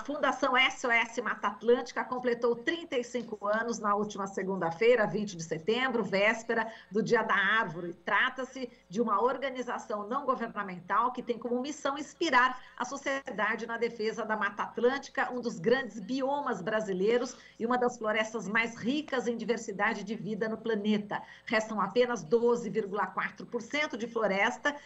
Fundação SOS Mata Atlântica completou 35 anos na última segunda-feira, 20 de setembro, véspera do Dia da Árvore. Trata-se de uma organização não governamental que tem como missão inspirar a sociedade na defesa da Mata Atlântica, um dos grandes biomas brasileiros e uma das florestas mais ricas em diversidade de vida no planeta. Restam apenas 12,4% de floresta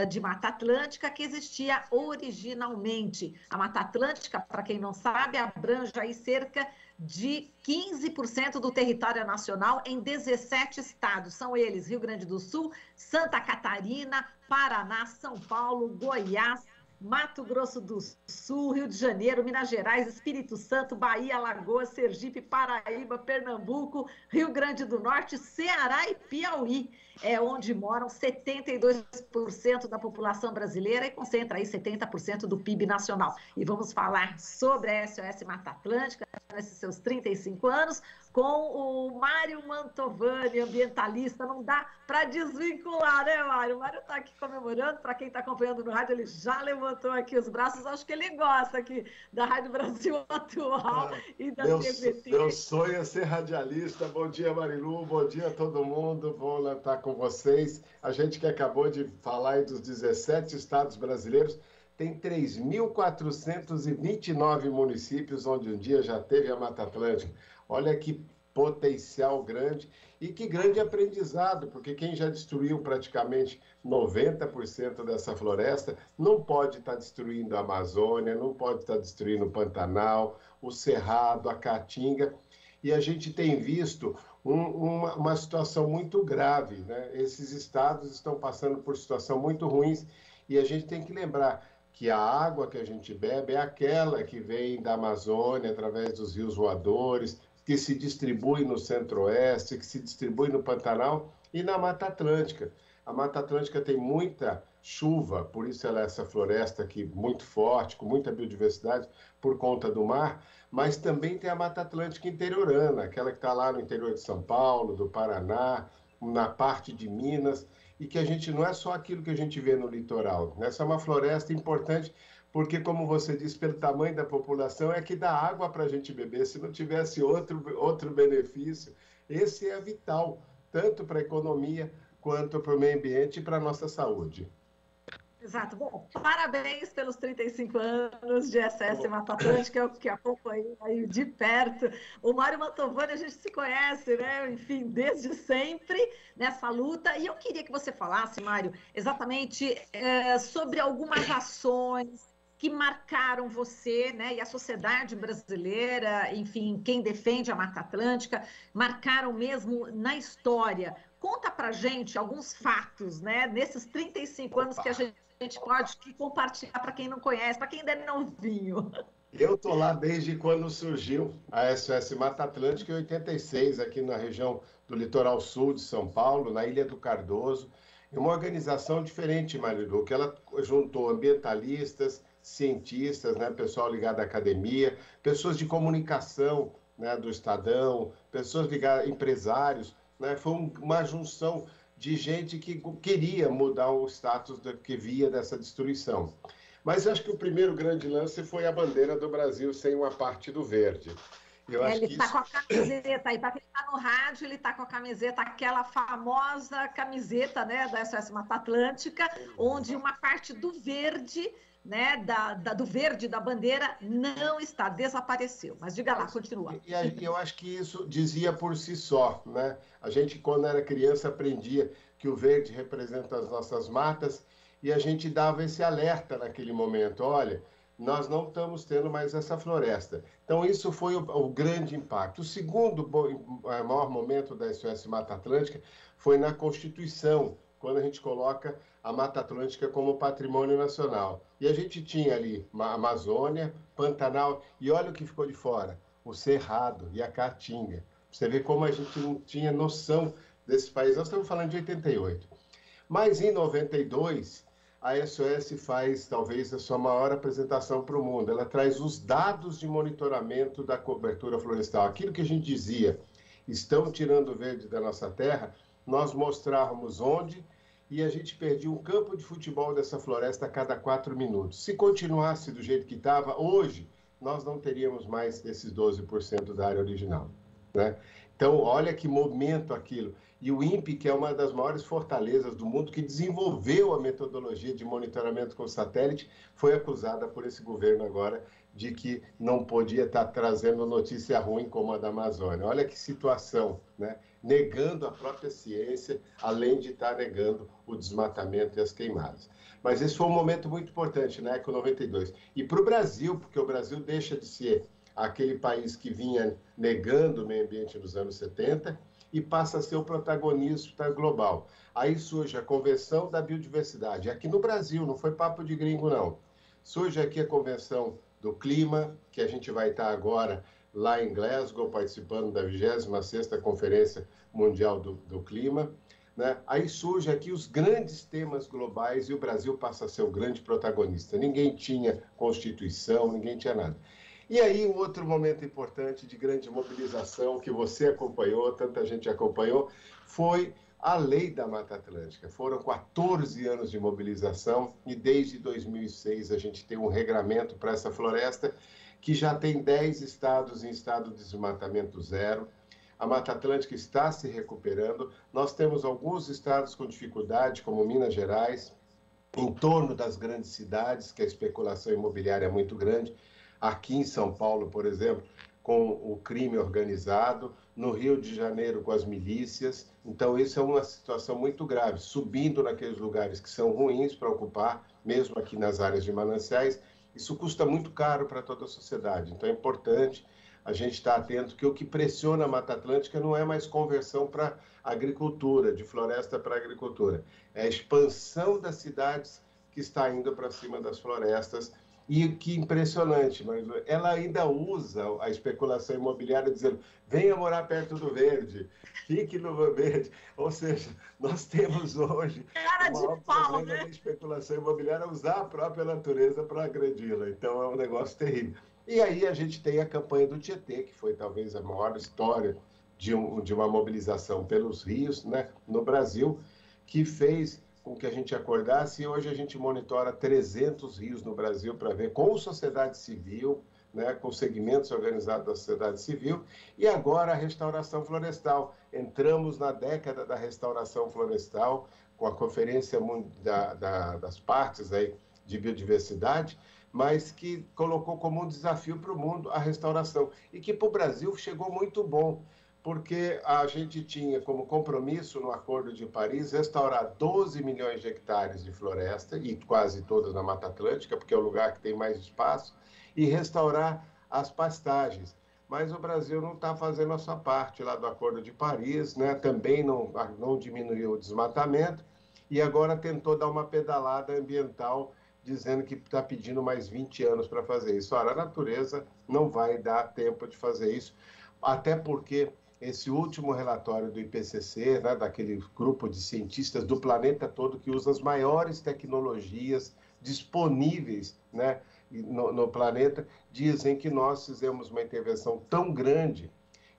de Mata Atlântica que existia originalmente. A Mata Atlântica, para quem não sabe, abrange aí cerca de 15% do território nacional em 17 estados. São eles Rio Grande do Sul, Santa Catarina, Paraná, São Paulo, Goiás, Mato Grosso do Sul, Rio de Janeiro, Minas Gerais, Espírito Santo, Bahia, Alagoas, Sergipe, Paraíba, Pernambuco, Rio Grande do Norte, Ceará e Piauí. É onde moram 72% da população brasileira e concentra aí 70% do PIB nacional. E vamos falar sobre a SOS Mata Atlântica nesses seus 35 anos com o Mário Mantovani, ambientalista. Não dá para desvincular, né, Mário? O Mário está aqui comemorando. Para quem está acompanhando no rádio, ele já levantou aqui os braços. Acho que ele gosta aqui da Rádio Brasil Atual e da TVT. Meu sonho é ser radialista. Bom dia, Marilu. Bom dia a todo mundo. Vou estar com vocês. A gente que acabou de falar aí dos 17 estados brasileiros, tem 3.429 municípios onde um dia já teve a Mata Atlântica. Olha que potencial grande e que grande aprendizado, porque quem já destruiu praticamente 90% dessa floresta não pode estar destruindo a Amazônia, não pode estar destruindo o Pantanal, o Cerrado, a Caatinga. E a gente tem visto uma situação muito grave, né? Esses estados estão passando por situação muito ruins e a gente tem que lembrar que a água que a gente bebe é aquela que vem da Amazônia, através dos rios voadores, que se distribui no Centro-Oeste, que se distribui no Pantanal e na Mata Atlântica. A Mata Atlântica tem muita chuva, por isso ela é essa floresta aqui muito forte, com muita biodiversidade, por conta do mar, mas também tem a Mata Atlântica interiorana, aquela que está lá no interior de São Paulo, do Paraná, na parte de Minas, e que a gente não é só aquilo que a gente vê no litoral. Essa é uma floresta importante, porque, como você disse, pelo tamanho da população, é que dá água para a gente beber. Se não tivesse outro benefício, esse é vital, tanto para a economia, quanto para o meio ambiente e para a nossa saúde. Exato. Bom, parabéns pelos 35 anos de SOS Mata Atlântica, eu que acompanhei aí de perto. O Mário Mantovani, a gente se conhece, né? Enfim, desde sempre nessa luta. E eu queria que você falasse, Mário, exatamente sobre algumas ações que marcaram você, né, e a sociedade brasileira, enfim, quem defende a Mata Atlântica, marcaram mesmo na história. Conta pra gente alguns fatos, né, nesses 35 anos que a gente pode compartilhar para quem não conhece, para quem ainda é novinho. Eu estou lá desde quando surgiu a SOS Mata Atlântica, em 86, aqui na região do litoral sul de São Paulo, na Ilha do Cardoso. É uma organização diferente, Marilu, que ela juntou ambientalistas, cientistas, né, pessoal ligado à academia, pessoas de comunicação, né, do Estadão, pessoas ligadas, empresários, né, foi uma junção de gente que queria mudar o status que via dessa destruição. Mas eu acho que o primeiro grande lance foi a bandeira do Brasil sem uma parte do verde. Ele está com a camiseta aí, para quem está no rádio, ele está com a camiseta, aquela famosa camiseta, né, da SOS Mata Atlântica, onde uma parte do verde, né, do verde da bandeira não está, desapareceu. Mas diga lá, continua. E eu acho que isso dizia por si só, né? A gente, quando era criança, aprendia que o verde representa as nossas matas e a gente dava esse alerta naquele momento, olha, nós não estamos tendo mais essa floresta. Então, isso foi o grande impacto. O segundo maior momento da SOS Mata Atlântica foi na Constituição, quando a gente coloca a Mata Atlântica como patrimônio nacional. E a gente tinha ali a Amazônia, Pantanal, e olha o que ficou de fora, o Cerrado e a Caatinga. Você vê como a gente não tinha noção desse país. Nós estamos falando de 88. Mas em 92, a SOS faz talvez a sua maior apresentação para o mundo. Ela traz os dados de monitoramento da cobertura florestal. Aquilo que a gente dizia, estão tirando o verde da nossa terra, nós mostrávamos onde, e a gente perdia um campo de futebol dessa floresta a cada 4 minutos. Se continuasse do jeito que estava, hoje nós não teríamos mais esses 12% da área original, né? Então, olha que momento aquilo. E o INPE, que é uma das maiores fortalezas do mundo, que desenvolveu a metodologia de monitoramento com satélite, foi acusada por esse governo agora de que não podia estar trazendo notícia ruim como a da Amazônia. Olha que situação, né? Negando a própria ciência, além de estar negando o desmatamento e as queimadas. Mas esse foi um momento muito importante na Eco 92. E para o Brasil, porque o Brasil deixa de ser aquele país que vinha negando o meio ambiente nos anos 70 e passa a ser o protagonista global. Aí surge a Convenção da Biodiversidade. Aqui no Brasil, não foi papo de gringo, não. Surge aqui a Convenção do Clima, que a gente vai estar agora lá em Glasgow, participando da 26ª Conferência Mundial do Clima, né? Aí surge aqui os grandes temas globais e o Brasil passa a ser o grande protagonista. Ninguém tinha Constituição, ninguém tinha nada. E aí, um outro momento importante de grande mobilização que você acompanhou, tanta gente acompanhou, foi a Lei da Mata Atlântica. Foram 14 anos de mobilização e desde 2006 a gente tem um regramento para essa floresta que já tem 10 estados em estado de desmatamento zero. A Mata Atlântica está se recuperando. Nós temos alguns estados com dificuldade, como Minas Gerais, em torno das grandes cidades, que a especulação imobiliária é muito grande. Aqui em São Paulo, por exemplo, com o crime organizado, no Rio de Janeiro com as milícias. Então, isso é uma situação muito grave, subindo naqueles lugares que são ruins para ocupar, mesmo aqui nas áreas de mananciais. Isso custa muito caro para toda a sociedade. Então, é importante a gente estar atento que o que pressiona a Mata Atlântica não é mais conversão para agricultura, de floresta para agricultura. É a expansão das cidades que está indo para cima das florestas. E que impressionante, mas ela ainda usa a especulação imobiliária dizendo, venha morar perto do verde, fique no verde. Ou seja, nós temos hoje Cara de pau, né? Da especulação imobiliária usar a própria natureza para agredi-la. Então, é um negócio terrível. E aí a gente tem a campanha do Tietê, que foi talvez a maior história de uma mobilização pelos rios, né, no Brasil, que fez com que a gente acordasse, e hoje a gente monitora 300 rios no Brasil para ver com a sociedade civil, né, com segmentos organizados da sociedade civil, e agora a restauração florestal. Entramos na década da restauração florestal, com a Conferência das Partes aí de Biodiversidade, mas que colocou como um desafio para o mundo a restauração, e que para o Brasil chegou muito bom, porque a gente tinha como compromisso no Acordo de Paris restaurar 12 milhões de hectares de floresta, e quase todas na Mata Atlântica, porque é o lugar que tem mais espaço, e restaurar as pastagens. Mas o Brasil não está fazendo a sua parte lá do Acordo de Paris, né? Também não diminuiu o desmatamento, e agora tentou dar uma pedalada ambiental, dizendo que está pedindo mais 20 anos para fazer isso. Ora, a natureza não vai dar tempo de fazer isso, até porque esse último relatório do IPCC, né, daquele grupo de cientistas do planeta todo que usa as maiores tecnologias disponíveis, né, no planeta, dizem que nós fizemos uma intervenção tão grande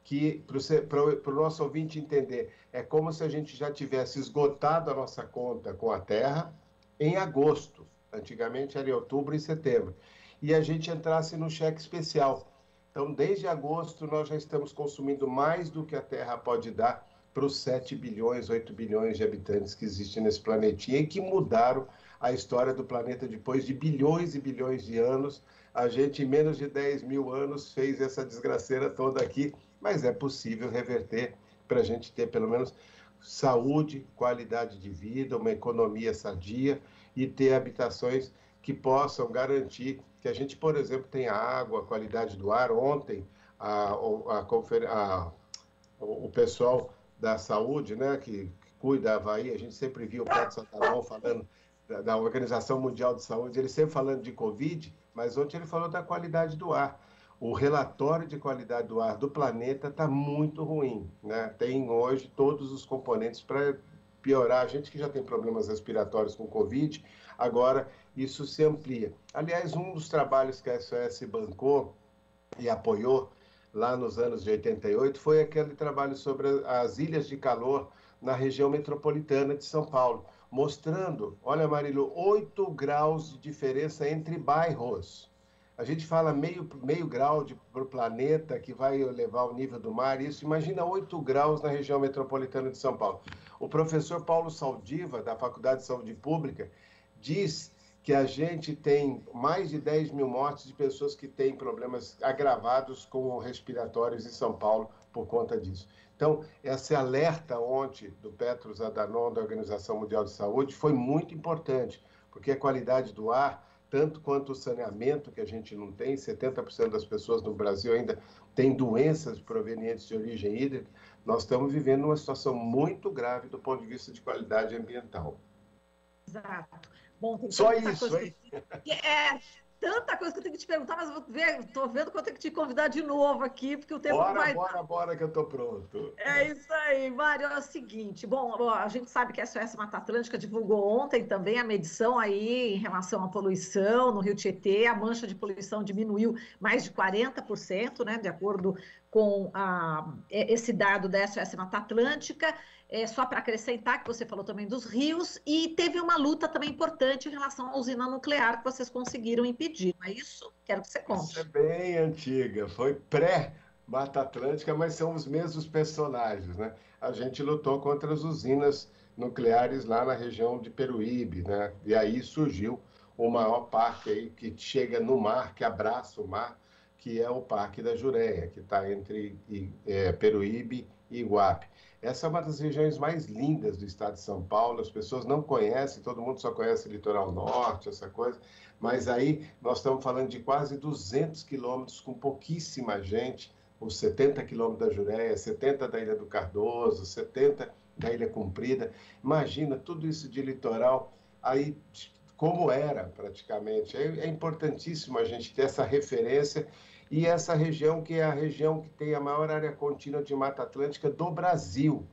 que, para o nosso ouvinte entender, é como se a gente já tivesse esgotado a nossa conta com a Terra em agosto. Antigamente era em outubro e setembro. E a gente entrasse no cheque especial. Então, desde agosto, nós já estamos consumindo mais do que a Terra pode dar para os 7 bilhões, 8 bilhões de habitantes que existem nesse planetinha e que mudaram a história do planeta depois de bilhões e bilhões de anos. A gente, em menos de 10 mil anos, fez essa desgraceira toda aqui, mas é possível reverter para a gente ter, pelo menos, saúde, qualidade de vida, uma economia sadia e ter habitações que possam garantir que a gente, por exemplo, tenha água, qualidade do ar. Ontem, o pessoal da saúde, né, que cuida da Havaí, a gente sempre viu o Pedro Santarão falando da Organização Mundial de Saúde, ele sempre falando de Covid, mas ontem ele falou da qualidade do ar. O relatório de qualidade do ar do planeta está muito ruim, né? Tem hoje todos os componentes para piorar. A gente que já tem problemas respiratórios com Covid, agora isso se amplia. Aliás, um dos trabalhos que a SOS bancou e apoiou lá nos anos de 88 foi aquele trabalho sobre as ilhas de calor na região metropolitana de São Paulo, mostrando, olha, Marilu, 8 graus de diferença entre bairros. A gente fala meio grau para o planeta que vai elevar o nível do mar, isso imagina 8 graus na região metropolitana de São Paulo. O professor Paulo Saldiva, da Faculdade de Saúde Pública, diz que a gente tem mais de 10 mil mortes de pessoas que têm problemas agravados com respiratórios em São Paulo por conta disso. Então, esse alerta ontem do Tedros Adhanom, da Organização Mundial de Saúde, foi muito importante, porque a qualidade do ar, tanto quanto o saneamento, que a gente não tem, 70% das pessoas no Brasil ainda têm doenças provenientes de origem hídrica, nós estamos vivendo uma situação muito grave do ponto de vista de qualidade ambiental. Exato. Bom, tem só isso, hein? Tanta coisa que eu tenho que te perguntar, mas estou vendo que eu tenho que te convidar de novo aqui, porque o tempo vai... Bora, que eu estou pronto. É isso aí, Mário. É o seguinte, bom, a gente sabe que a SOS Mata Atlântica divulgou ontem também a medição aí em relação à poluição no Rio Tietê. A mancha de poluição diminuiu mais de 40%, né, de acordo com esse dado da SOS Mata Atlântica. Só para acrescentar que você falou também dos rios, e teve uma luta também importante em relação à usina nuclear que vocês conseguiram impedir, não é isso? Quero que você conte. Isso é bem antiga, foi pré-Mata Atlântica, mas são os mesmos personagens, né? A gente lutou contra as usinas nucleares lá na região de Peruíbe, né? E aí surgiu o maior parque aí que chega no mar, que abraça o mar, que é o Parque da Jureia, que está entre Peruíbe e Iguape. Essa é uma das regiões mais lindas do estado de São Paulo, as pessoas não conhecem, todo mundo só conhece o litoral norte, essa coisa, mas aí nós estamos falando de quase 200 quilômetros com pouquíssima gente, os 70 quilômetros da Jureia, 70 da Ilha do Cardoso, 70 da Ilha Comprida. Imagina tudo isso de litoral, aí como era praticamente. É importantíssimo a gente ter essa referência. E essa região que é a região que tem a maior área contínua de Mata Atlântica do Brasil,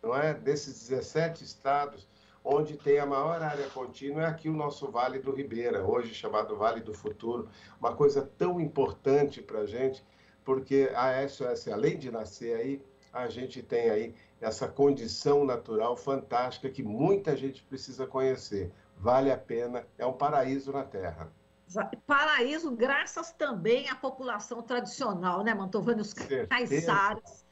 não é? Desses 17 estados, onde tem a maior área contínua é aqui o nosso Vale do Ribeira, hoje chamado Vale do Futuro, uma coisa tão importante para a gente, porque a SOS, além de nascer aí, a gente tem aí essa condição natural fantástica que muita gente precisa conhecer. Vale a pena, é um paraíso na Terra. Paraíso, graças também à população tradicional, né, Mantovani? Os caiçaras,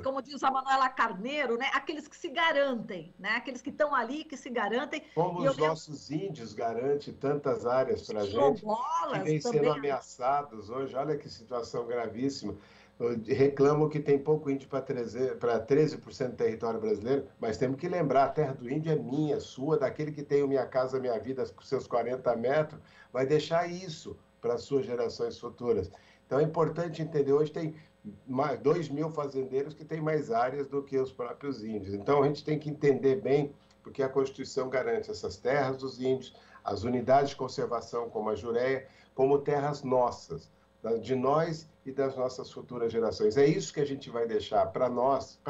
como diz a Manuela Carneiro, né? Aqueles que se garantem, né? Aqueles que estão ali, que se garantem. Como os nossos índios garantem tantas áreas para a gente, que vêm sendo ameaçados hoje. Olha que situação gravíssima. Reclamam que tem pouco índio para 13% do território brasileiro, mas temos que lembrar, a terra do índio é minha, sua, daquele que tem o Minha Casa Minha Vida com seus 40 metros, vai deixar isso para as suas gerações futuras. Então é importante entender, hoje tem 2 mil fazendeiros que têm mais áreas do que os próprios índios. Então a gente tem que entender bem, porque a Constituição garante essas terras dos índios, as unidades de conservação como a Jureia, como terras nossas, de nós e das nossas futuras gerações. É isso que a gente vai deixar para nós,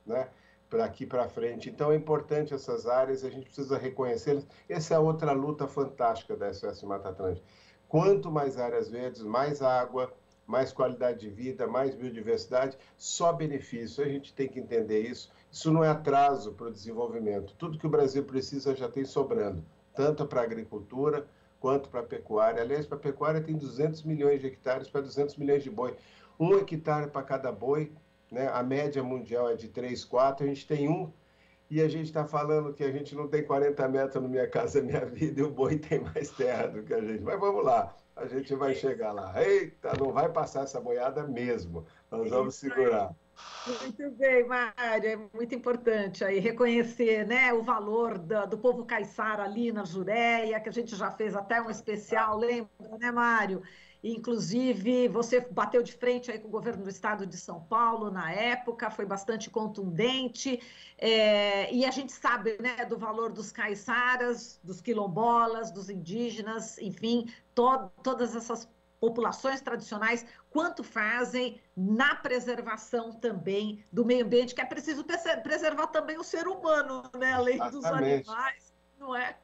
né? Para aqui para frente. Então é importante essas áreas, a gente precisa reconhecê-las. Essa é outra luta fantástica da SOS Mata Atlântica. Quanto mais áreas verdes, mais água, mais qualidade de vida, mais biodiversidade, só benefício. A gente tem que entender isso. Isso não é atraso para o desenvolvimento. Tudo que o Brasil precisa já tem sobrando, tanto para a agricultura quanto para a pecuária. Aliás, para a pecuária tem 200 milhões de hectares para 200 milhões de boi. 1 hectare para cada boi, né? A média mundial é de 3, 4, a gente tem 1, e a gente está falando que a gente não tem 40 metros no Minha Casa Minha Vida e o boi tem mais terra do que a gente. Mas vamos lá, a gente vai chegar lá. Eita, não vai passar essa boiada mesmo, nós vamos segurar. Muito bem, Mário, é muito importante aí reconhecer, né, o valor do povo caiçara ali na Jureia, que a gente já fez até um especial, lembra, né, Mário? Inclusive, você bateu de frente aí com o governo do estado de São Paulo na época, foi bastante contundente, e a gente sabe, né, do valor dos caiçaras, dos quilombolas, dos indígenas, enfim, todas essas populações tradicionais, quanto fazem na preservação também do meio ambiente, que é preciso preservar também o ser humano, né? Além dos animais, não é?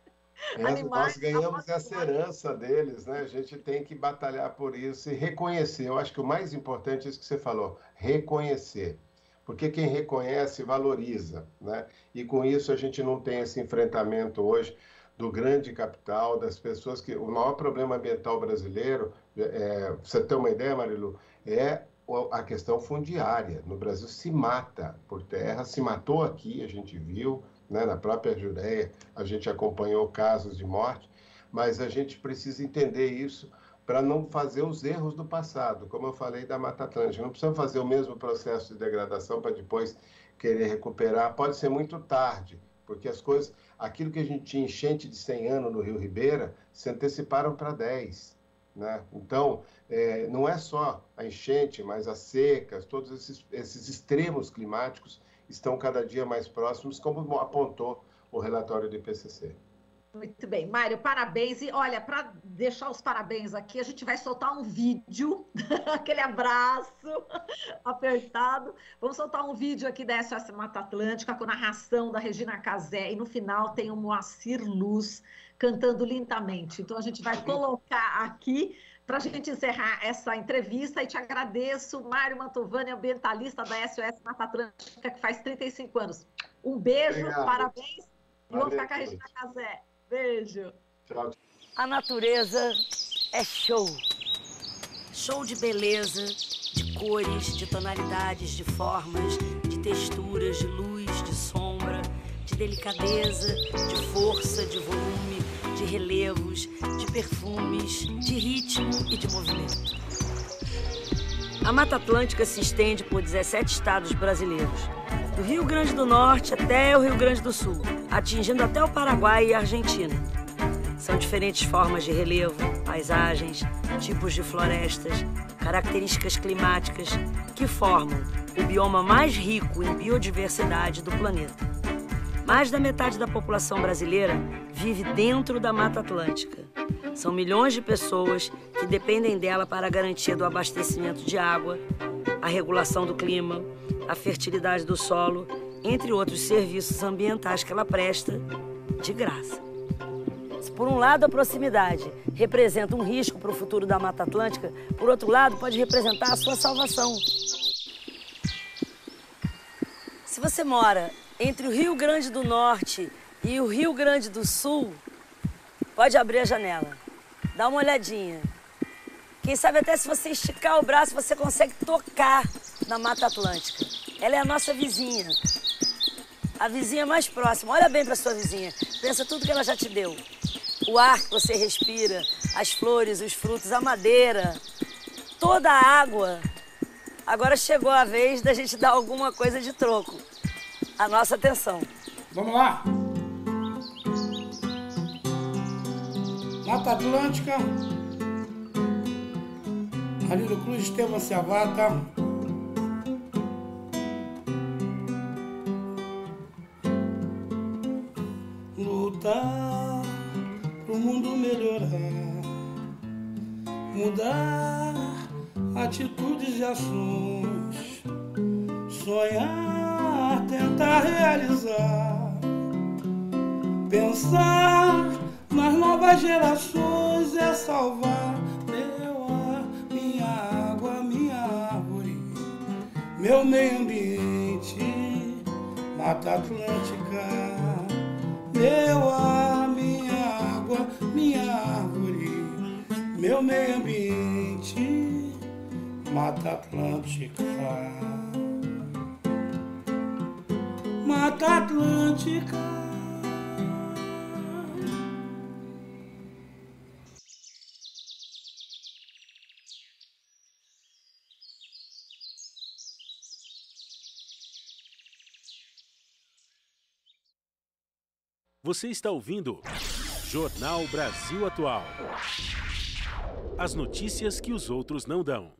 Nós ganhamos essa herança deles, né? A gente tem que batalhar por isso e reconhecer. Eu acho que o mais importante é isso que você falou, reconhecer. Porque quem reconhece, valoriza, né? E com isso a gente não tem esse enfrentamento hoje do grande capital, das pessoas que... O maior problema ambiental brasileiro, pra você ter uma ideia, Marilu, é a questão fundiária. No Brasil se mata por terra, se matou aqui, a gente viu, né, na própria Judéia, a gente acompanhou casos de morte, mas a gente precisa entender isso para não fazer os erros do passado, como eu falei da Mata Atlântica. Não precisa fazer o mesmo processo de degradação para depois querer recuperar. Pode ser muito tarde, porque as coisas, aquilo que a gente tinha enchente de 100 anos no Rio Ribeira, se anteciparam para 10. Né? Então, não é só a enchente, mas as secas, todos esses extremos climáticos estão cada dia mais próximos, como apontou o relatório do IPCC. Muito bem, Mário, parabéns. E olha, para deixar os parabéns aqui, a gente vai soltar um vídeo, aquele abraço apertado. Vamos soltar um vídeo aqui da SOS Mata Atlântica com narração da Regina Casé e no final tem o Moacir Luz cantando lindamente. Então a gente vai colocar aqui para a gente encerrar essa entrevista e te agradeço, Mário Mantovani, ambientalista da SOS Mata Atlântica, que faz 35 anos. Um beijo, obrigado. Parabéns. E vamos ficar com a Regina Casé. Beijo. Tchau. A natureza é show. Show de beleza, de cores, de tonalidades, de formas, de texturas, de luz, de sombra, de delicadeza, de força, de volume, de relevos, de perfumes, de ritmo e de movimento. A Mata Atlântica se estende por 17 estados brasileiros, do Rio Grande do Norte até o Rio Grande do Sul, atingindo até o Paraguai e a Argentina. São diferentes formas de relevo, paisagens, tipos de florestas, características climáticas que formam o bioma mais rico em biodiversidade do planeta. Mais da metade da população brasileira vive dentro da Mata Atlântica. São milhões de pessoas que dependem dela para a garantia do abastecimento de água, a regulação do clima, a fertilidade do solo, entre outros serviços ambientais que ela presta de graça. Se por um lado a proximidade representa um risco para o futuro da Mata Atlântica, por outro lado pode representar a sua salvação. Se você mora entre o Rio Grande do Norte e o Rio Grande do Sul, pode abrir a janela, dá uma olhadinha. Quem sabe até se você esticar o braço, você consegue tocar na Mata Atlântica. Ela é a nossa vizinha, a vizinha mais próxima. Olha bem para sua vizinha, pensa tudo que ela já te deu. O ar que você respira, as flores, os frutos, a madeira, toda a água. Agora chegou a vez da gente dar alguma coisa de troco. A nossa atenção. Vamos lá! Mata Atlântica, Arlindo Cruz, Estevam Ciavata. Lutar pro mundo melhorar, mudar atitudes e ações, sonhar, tentar realizar, pensar nas novas gerações, é salvar meu ar, minha água, minha árvore, meu meio ambiente, Mata Atlântica. Meu ar, minha água, minha árvore, meu meio ambiente, Mata Atlântica. Mata Atlântica. Você está ouvindo Jornal Brasil Atual. As notícias que os outros não dão.